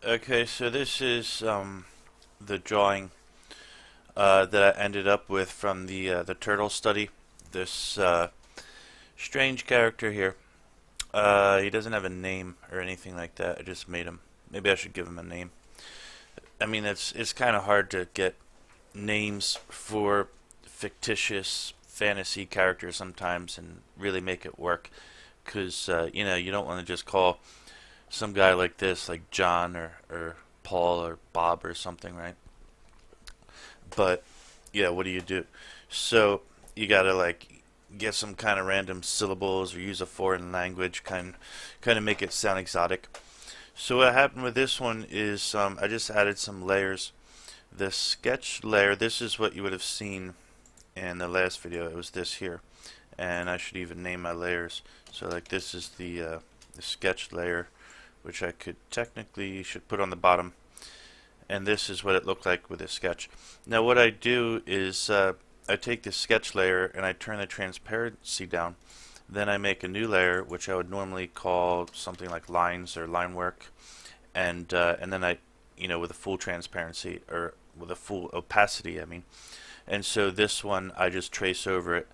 Okay, so this is the drawing that I ended up with from the turtle study. This strange character here. He doesn't have a name or anything like that. I just made him. Maybe I should give him a name. I mean, it's kind of hard to get names for fictitious fantasy characters sometimes and really make it work. Because you don't want to just call some guy like this, like John or Paul or Bob or something, right? But yeah, what do you do? So you gotta like get some kind of random syllables or use a foreign language, kind of make it sound exotic. So what happened with this one is I just added some layers. The sketch layer, this is what you would have seen in the last video. It was this here, and I should even name my layers. So like this is the sketch layer, which I could technically should put on the bottom, and this is what it looked like with a sketch. Now what I do is I take the sketch layer and I turn the transparency down. Then I make a new layer, which I would normally call something like lines or line work, and then with a full transparency or with a full opacity, I mean. And so this one I just trace over it,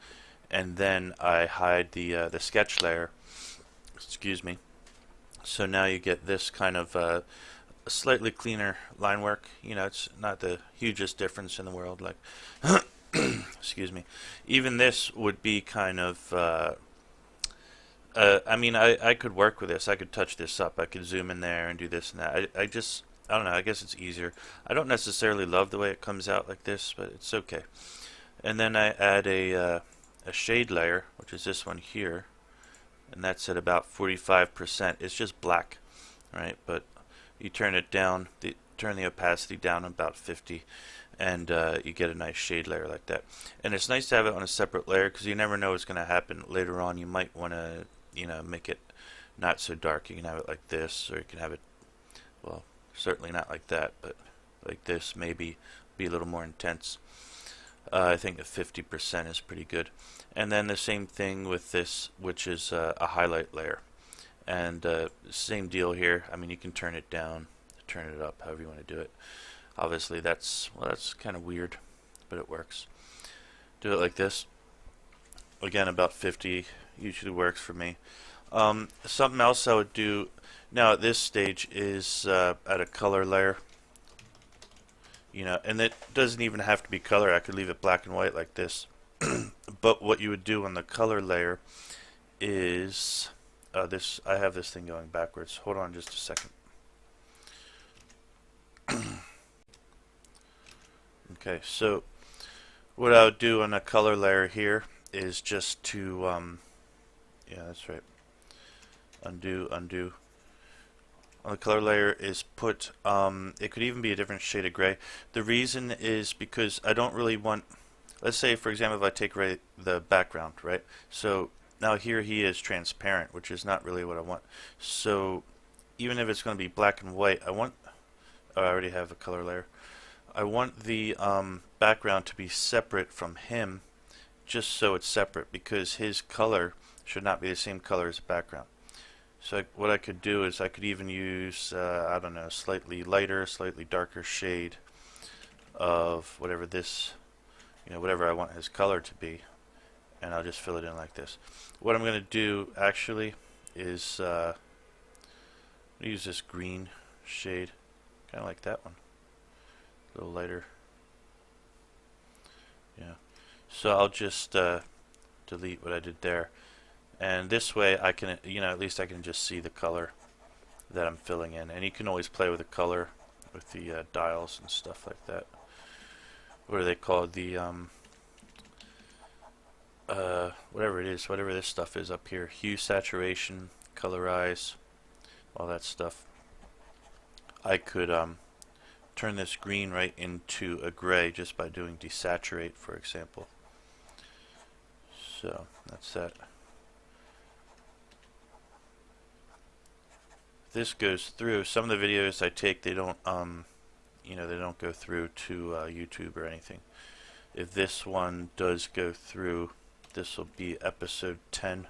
and then I hide the sketch layer. Excuse me. So now you get this kind of a slightly cleaner line work. It's not the hugest difference in the world. Like, excuse me. Even this would be kind of. I mean, I could work with this. I could touch this up. I could zoom in there and do this and that. I don't know. I guess it's easier. I don't necessarily love the way it comes out like this, but it's okay. And then I add a shade layer, which is this one here, and that's at about 45%. It's just black, right? But you turn it down, turn the opacity down about 50, and you get a nice shade layer like that. And it's nice to have it on a separate layer because you never know what's going to happen later on. You might want to, make it not so dark. You can have it like this, or you can have it, well, certainly not like that, but like this, maybe be a little more intense. I think the 50% is pretty good. And then the same thing with this, which is a highlight layer. And same deal here. I mean, you can turn it down, turn it up, however you want to do it. Obviously, that's kind of weird, but it works. Do it like this. Again, about 50 usually works for me. Something else I would do now at this stage is add a color layer. And it doesn't even have to be color. I could leave it black and white like this. But what you would do on the color layer is this. I have this thing going backwards. Hold on just a second. Okay, so what I would do on a color layer here is just to yeah, that's right. Undo, undo. On the color layer is put it could even be a different shade of gray. The reason is because I don't really want, let's say for example if I take away the background, right? So now here he is transparent, which is not really what I want. So even if it's going to be black and white, I already have a color layer. I want the background to be separate from him, just so it's separate, because his color should not be the same color as the background. So what I could do is I could even use, I don't know, slightly lighter, slightly darker shade of whatever this, whatever I want his color to be, and I'll just fill it in like this. What I'm going to do actually is use this green shade, kind of like that one, a little lighter. Yeah. So I'll just delete what I did there. And this way I can, at least I can just see the color that I'm filling in. And you can always play with the color with the dials and stuff like that. What are they called? The, whatever it is, whatever this stuff is up here. Hue, saturation, colorize, all that stuff. I could turn this green right into a gray just by doing desaturate, for example. So that's that. This goes through. Some of the videos I take, they don't they don't go through to YouTube or anything. If this one does go through, this will be episode 10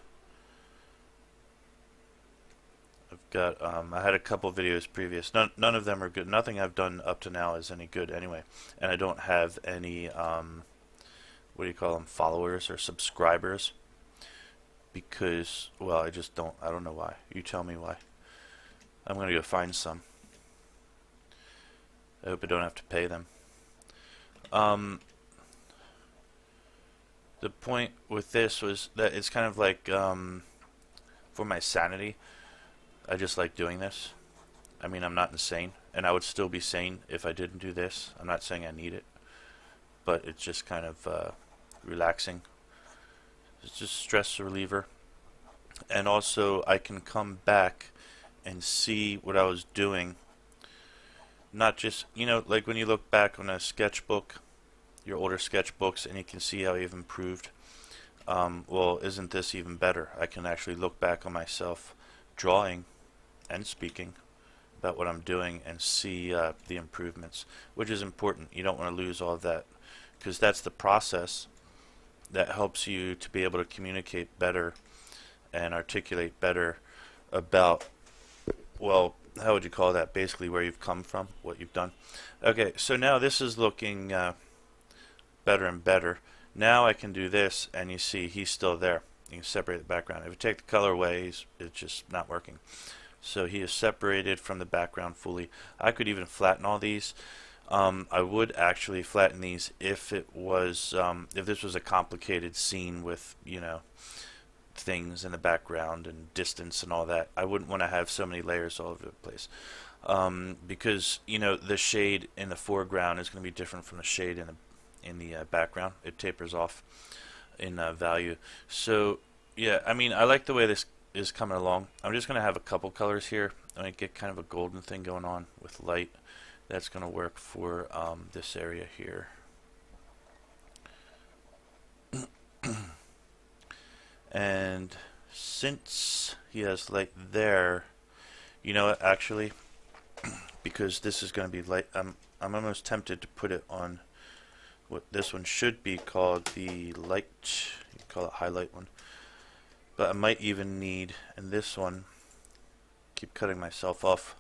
I've got I had a couple videos previous. None of them are good. Nothing I've done up to now is any good anyway. And I don't have any what do you call them, followers or subscribers, because, well, I don't know why. You tell me why. I'm gonna go find some. I hope I don't have to pay them. The point with this was that it's kind of like for my sanity. I just like doing this. I mean, I'm not insane, and I would still be sane if I didn't do this. I'm not saying I need it, but it's just kind of relaxing. It's just stress reliever. And also, I can come back and see what I was doing. Not just, like when you look back on a sketchbook, your older sketchbooks, and you can see how you've improved. Well, isn't this even better? I can actually look back on myself drawing and speaking about what I'm doing and see the improvements, which is important. You don't want to lose all of that, because that's the process that helps you to be able to communicate better and articulate better about, well, how would you call that? Basically where you've come from, what you've done. Okay, so now this is looking better and better. Now I can do this, and you see he's still there. You can separate the background. If you take the color away, it's just not working. So he is separated from the background fully. I could even flatten all these. I would actually flatten these if it was if this was a complicated scene with things in the background and distance and all that. I wouldn't want to have so many layers all over the place, because the shade in the foreground is going to be different from the shade in the background. It tapers off in value. So yeah, I mean, I like the way this is coming along. I'm just going to have a couple colors here. I'm going to get kind of a golden thing going on with light. That's going to work for this area here. And since he has light there, actually, because this is going to be light, I'm almost tempted to put it on what this one should be called, the light, you can call it highlight one. But I might even need, in this one, keep cutting myself off,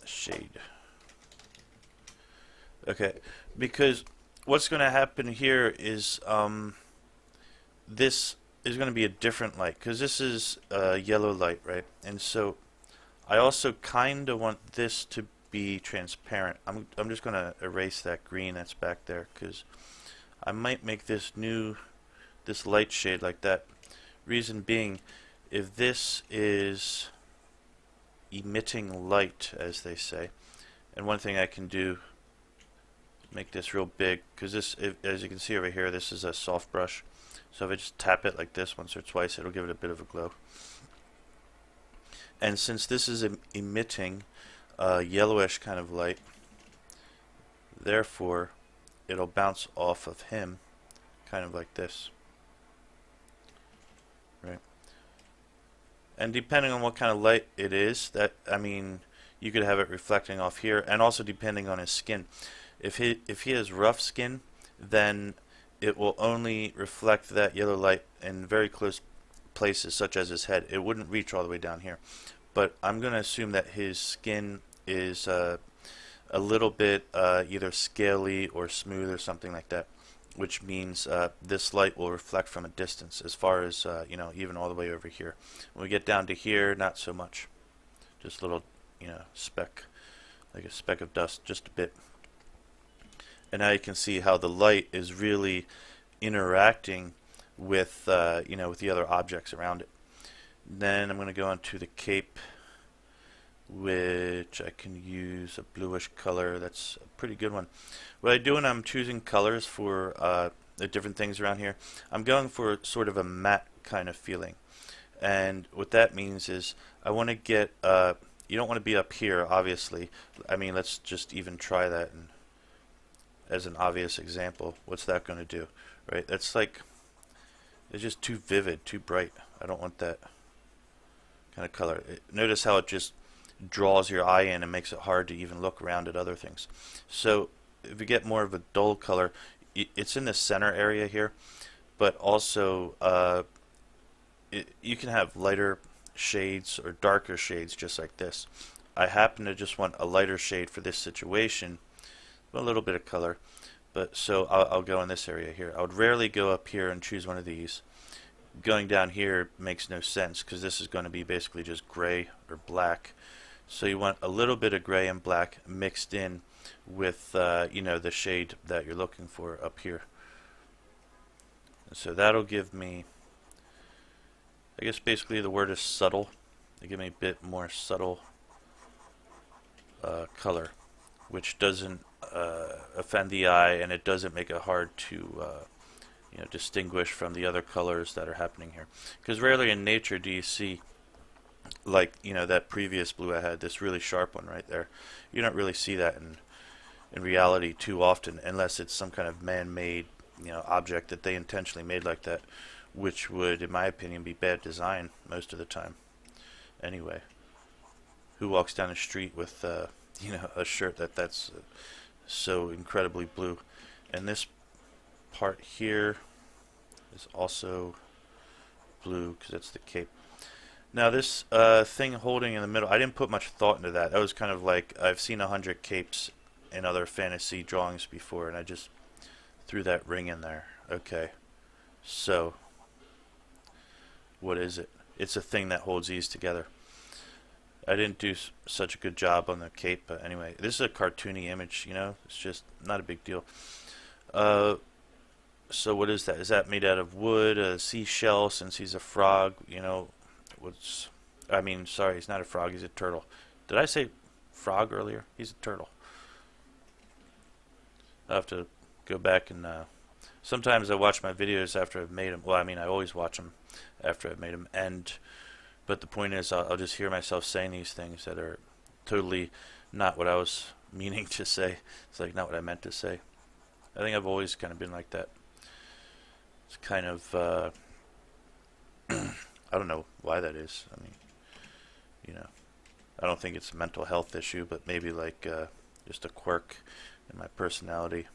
shade. Okay, because what's going to happen here is this is going to be a different light, because this is yellow light, right? And so I also kind of want this to be transparent. I'm just going to erase that green that's back there, because I might make this light shade like that. Reason being, if this is emitting light, as they say, and one thing I can do, make this real big, because this, as you can see over here, this is a soft brush. So if I just tap it like this once or twice, it'll give it a bit of a glow. And since this is emitting yellowish kind of light, therefore it'll bounce off of him kind of like this, right? And depending on what kind of light it is, that, I mean, you could have it reflecting off here, and also depending on his skin. If he has rough skin, then it will only reflect that yellow light in very close places, such as his head. It wouldn't reach all the way down here. But I'm going to assume that his skin is a little bit either scaly or smooth or something like that, which means this light will reflect from a distance, as far as even all the way over here. When we get down to here, not so much. Just a little speck, like a speck of dust, just a bit. And now you can see how the light is really interacting with with the other objects around it. Then I'm going to go on to the cape, which I can use a bluish color. That's a pretty good one. What I do when I'm choosing colors for the different things around here, I'm going for sort of a matte kind of feeling. And what that means is I want to get, you don't want to be up here, obviously. I mean, let's just even try that and as an obvious example. What's that going to do, right? That's like, it's just too vivid, too bright. I don't want that kind of color. Notice how it just draws your eye in and makes it hard to even look around at other things. So if you get more of a dull color, it's in the center area here, but also you can have lighter shades or darker shades just like this. I happen to just want a lighter shade for this situation, a little bit of color. But so I'll go in this area here. I would rarely go up here and choose one of these. Going down here makes no sense because this is going to be basically just gray or black. So you want a little bit of gray and black mixed in with the shade that you're looking for up here. So that'll give me, I guess basically the word is subtle. They give me a bit more subtle color, which doesn't offend the eye, and it doesn't make it hard to distinguish from the other colors that are happening here. Because rarely in nature do you see, like that previous blue I had, this really sharp one right there. You don't really see that in reality too often, unless it's some kind of man-made object that they intentionally made like that, which would, in my opinion, be bad design most of the time. Anyway, who walks down the street with a shirt that's so incredibly blue? And this part here is also blue because that's the cape. Now this thing holding in the middle, I didn't put much thought into that. That was kind of like, I've seen 100 capes in other fantasy drawings before, and I just threw that ring in there. Okay, so what is it? It's a thing that holds these together. I didn't do such a good job on the cape, but anyway, this is a cartoony image, it's just not a big deal. So what is that? Is that made out of wood, a seashell, since he's a frog? Sorry, he's not a frog, he's a turtle. Did I say frog earlier? He's a turtle. I'll have to go back and sometimes I watch my videos after I've made them. Well, I always watch them after I've made them, but the point is I'll just hear myself saying these things that are totally not what I was meaning to say. It's like not what I meant to say. I think I've always kind of been like that. It's kind of I don't know why that is. I don't think it's a mental health issue, but maybe like just a quirk in my personality.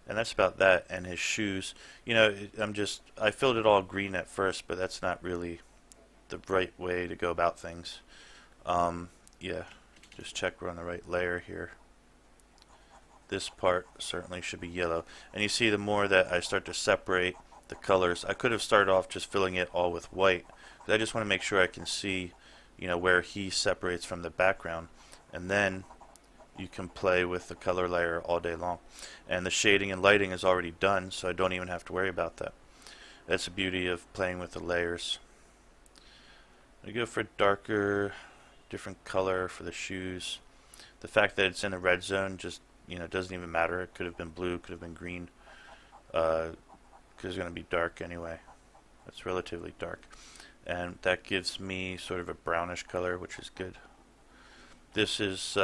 And that's about that. And his shoes, I filled it all green at first, but that's not really the right way to go about things. Yeah, just check we're on the right layer here. This part certainly should be yellow. And you see, the more that I start to separate the colors, I could have started off just filling it all with white, because I just want to make sure I can see, where he separates from the background, and then you can play with the color layer all day long. And the shading and lighting is already done, so I don't even have to worry about that. That's the beauty of playing with the layers. I go for darker, different color for the shoes. The fact that it's in the red zone just doesn't even matter. It could have been blue, could have been green, because it's going to be dark anyway. It's relatively dark, and that gives me sort of a brownish color, which is good. This is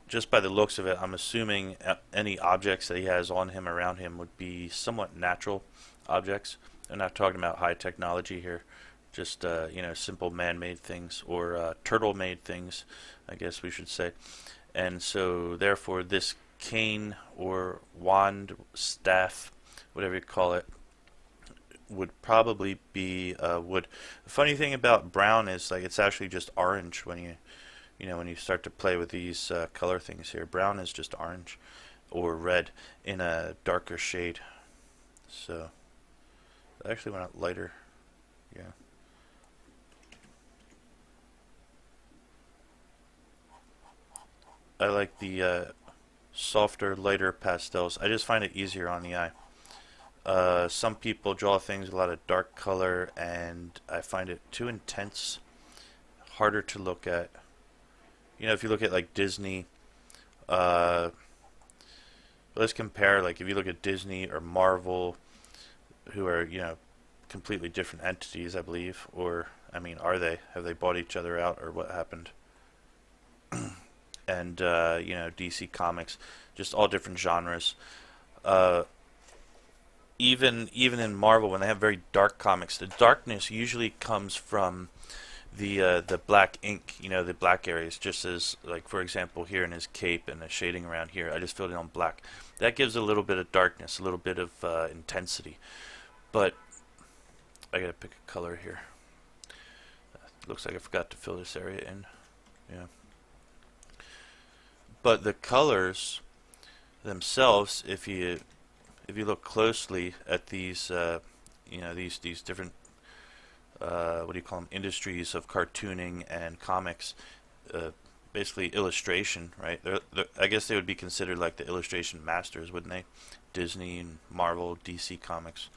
just by the looks of it, I'm assuming any objects that he has on him, around him, would be somewhat natural objects. I'm not talking about high technology here, just simple man-made things, or turtle-made things, I guess we should say. And so therefore this cane or wand, staff, whatever you call it, would probably be wood. The funny thing about brown is, like, it's actually just orange when you start to play with these color things here. Brown is just orange or red in a darker shade. So I actually went out lighter. Yeah. I like the softer, lighter pastels. I just find it easier on the eye. Some people draw things with a lot of dark color, and I find it too intense, harder to look at. If you look at like Disney, let's compare, like if you look at Disney or Marvel, who are, completely different entities, I believe, or, are they? Have they bought each other out, or what happened? And, DC Comics, just all different genres. Even in Marvel, when they have very dark comics, the darkness usually comes from the black ink, the black areas, just as, like, for example, here in his cape and the shading around here, I just filled it on black. That gives a little bit of darkness, a little bit of intensity. But I gotta pick a color here. Looks like I forgot to fill this area in. Yeah. But the colors themselves, if you look closely at these, these different what do you call them, industries of cartooning and comics, basically illustration, right? I guess they would be considered like the illustration masters, wouldn't they? Disney and Marvel, DC Comics.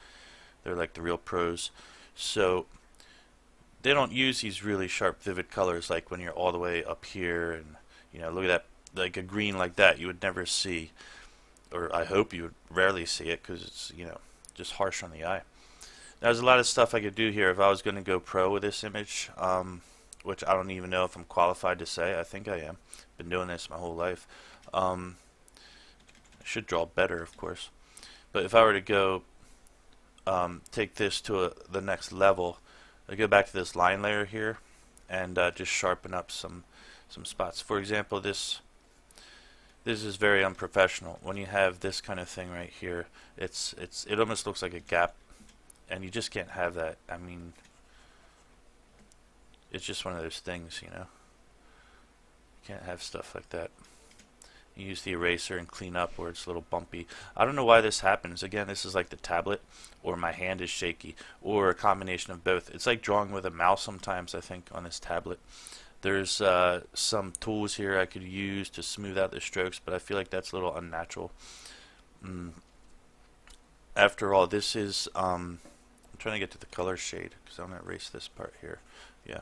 They're like the real pros. So they don't use these really sharp, vivid colors like when you're all the way up here and, look at that, like a green like that you would never see, or I hope you would rarely see it because it's, just harsh on the eye. Now, there's a lot of stuff I could do here if I was going to go pro with this image, which I don't even know if I'm qualified to say. I think I am. Been doing this my whole life. I should draw better, of course. But if I were to go take this to the next level, I go back to this line layer here and just sharpen up some spots. For example, this is very unprofessional. When you have this kind of thing right here, it almost looks like a gap, and you just can't have that. I mean, it's just one of those things, You can't have stuff like that. You use the eraser and clean up where it's a little bumpy. I don't know why this happens. Again, this is like the tablet, or my hand is shaky, or a combination of both. It's like drawing with a mouse sometimes, I think, on this tablet. There's some tools here I could use to smooth out the strokes, but I feel like that's a little unnatural. After all, this is... I'm trying to get to the color shade, because I'm going to erase this part here. Yeah.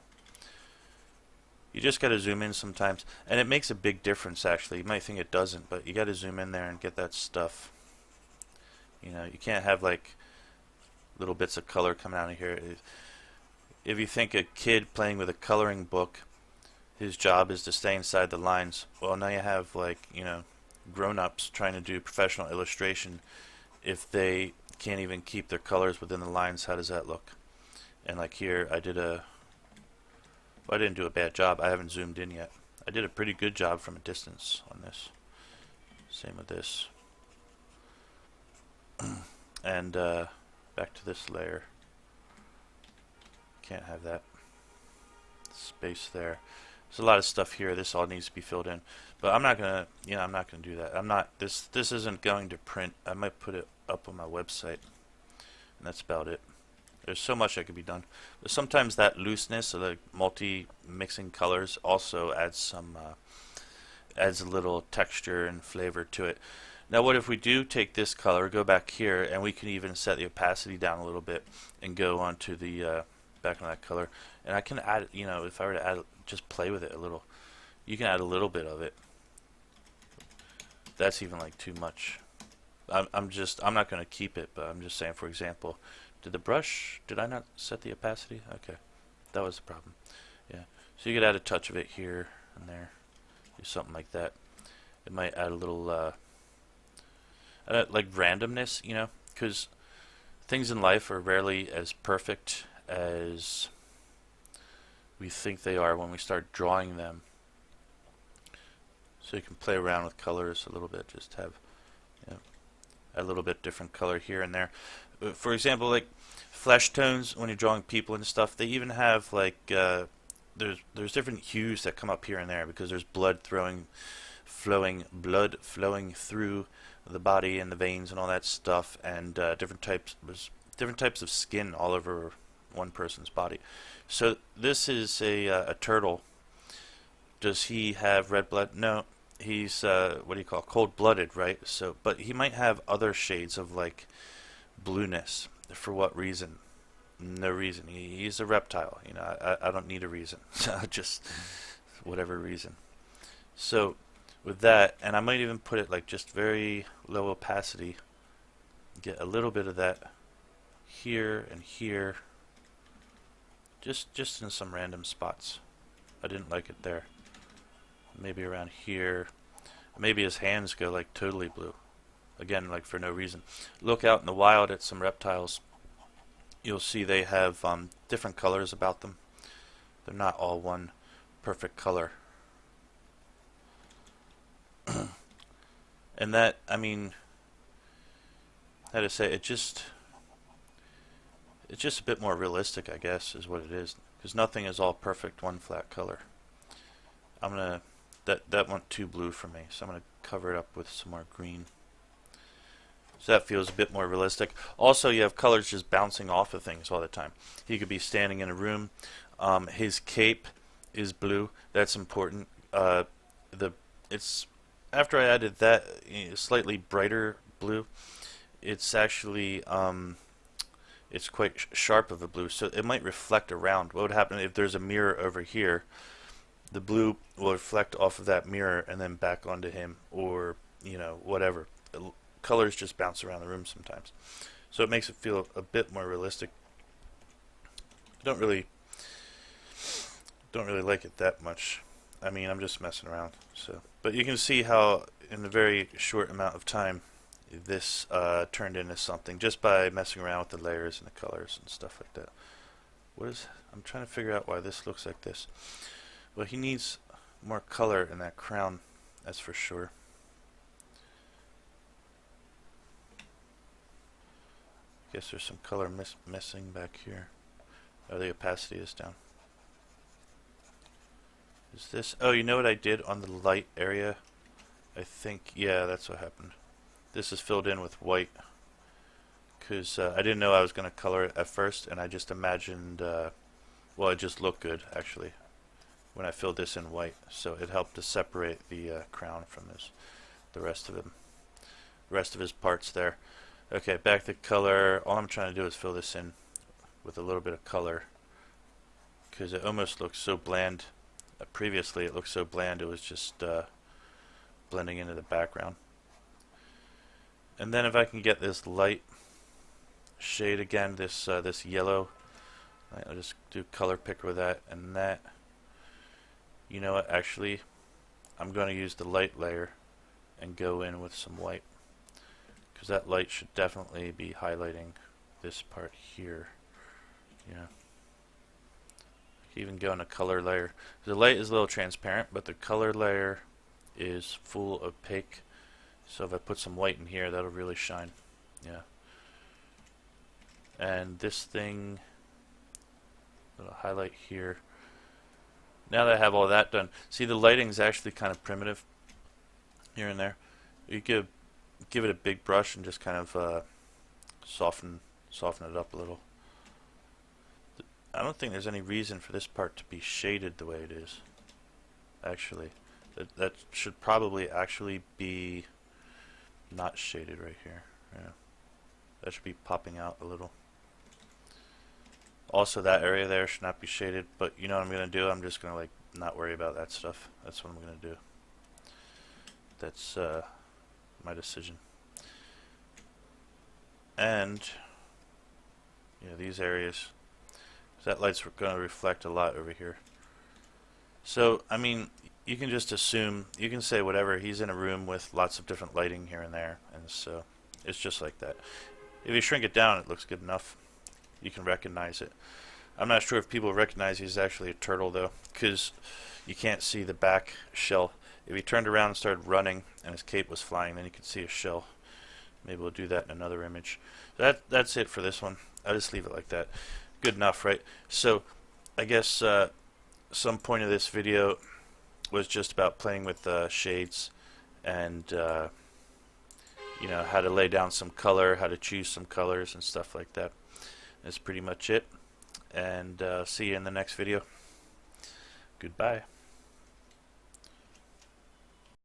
You just got to zoom in sometimes, and it makes a big difference actually. You might think it doesn't, but you got to zoom in there and get that stuff. You can't have like little bits of color coming out of here. If you think a kid playing with a coloring book, his job is to stay inside the lines, well, now you have like, grown-ups trying to do professional illustration. If they can't even keep their colors within the lines, how does that look? And like here, I didn't do a bad job. I haven't zoomed in yet. I did a pretty good job from a distance on this. Same with this. And back to this layer. Can't have that space there. There's a lot of stuff here. This all needs to be filled in. But I'm not gonna, I'm not gonna do that. I'm not. This isn't going to print. I might put it up on my website, and that's about it. There's so much that could be done, but sometimes that looseness of the multi-mixing colors also adds a little texture and flavor to it. Now, what if we do take this color, go back here, and we can even set the opacity down a little bit and go onto the back on that color, and I can add, if I were to add, just play with it a little, you can add a little bit of it. That's even like too much. I'm not going to keep it, but I'm just saying, for example. Did I not set the opacity? Okay, that was the problem. Yeah, so you could add a touch of it here and there, do something like that. It might add a little, like randomness, because things in life are rarely as perfect as we think they are when we start drawing them. So you can play around with colors a little bit, just have, a little bit different color here and there. For example, like flesh tones, when you're drawing people and stuff, they even have like there's different hues that come up here and there because there's blood flowing through the body and the veins and all that stuff, and different types of skin all over one person's body. So this is a turtle. Does he have red blood? No. He's what do you call, cold-blooded, right? So, but he might have other shades of like blueness. For what reason? No reason. He's a reptile. I don't need a reason. Just whatever reason. So with that, and I might even put it like just very low opacity. Get a little bit of that here and here. Just in some random spots. I didn't like it there. Maybe around here. Maybe his hands go like totally blue. Again, like for no reason. Look out in the wild at some reptiles. You'll see they have different colors about them. They're not all one perfect color. And that, I mean, how to say, it's just a bit more realistic, I guess, is what it is. because nothing is all perfect one flat color. I'm gonna that went too blue for me, so I'm gonna cover it up with some more green. So that feels a bit more realistic. Also, you have colors just bouncing off of things all the time. He could be standing in a room. His cape is blue. That's important. It's after I added that slightly brighter blue. It's actually it's quite sharp of a blue, so it might reflect around. What would happen if there's a mirror over here? The blue will reflect off of that mirror and then back onto him, or whatever. Colors just bounce around the room sometimes, so it makes it feel a bit more realistic. I don't really like it that much. I mean, I'm just messing around. So, but you can see how in a very short amount of time this turned into something just by messing around with the layers and the colors and stuff like that. I'm trying to figure out why this looks like this. Well, he needs more color in that crown, that's for sure. Guess there's some color missing back here. Oh, the opacity is down. Is this... Oh, you know what I did on the light area? I think, yeah, that's what happened. This is filled in with white, because I didn't know I was going to color it at first, and I just imagined, well, it just looked good, actually, when I filled this in white. So it helped to separate the crown from the rest of his parts there. Okay, back to color. All I'm trying to do is fill this in with a little bit of color, because it almost looks so bland. Previously it looked so bland it was just blending into the background. And then if I can get this light shade again, this yellow, I'll just do color picker with that and that. You know what, actually I'm going to use the light layer and go in with some white, because that light should definitely be highlighting this part here. Yeah. Even go in a color layer. The light is a little transparent, but the color layer is full opaque. So if I put some white in here, that'll really shine. Yeah. And this thing, little highlight here. Now that I have all that done, see the lighting is actually kind of primitive here and there. You could give it a big brush and just kind of soften it up a little. I don't think there's any reason for this part to be shaded the way it is. Actually, that should probably actually be not shaded right here. Yeah, that should be popping out a little. Also, that area there should not be shaded. But you know what I'm gonna do? I'm just gonna not worry about that stuff. That's what I'm gonna do. That's my decision. And these areas. That light's going to reflect a lot over here. So, I mean, you can just assume, you can say whatever, he's in a room with lots of different lighting here and there, and so it's just like that. If you shrink it down, it looks good enough. You can recognize it. I'm not sure if people recognize he's actually a turtle, though, because you can't see the back shell. If he turned around and started running and his cape was flying, then you could see a shell. Maybe we'll do that in another image. That's it for this one. I'll just leave it like that. Good enough, right? So I guess some point of this video was just about playing with shades and how to lay down some color, how to choose some colors and stuff like that. That's pretty much it, and see you in the next video. Goodbye.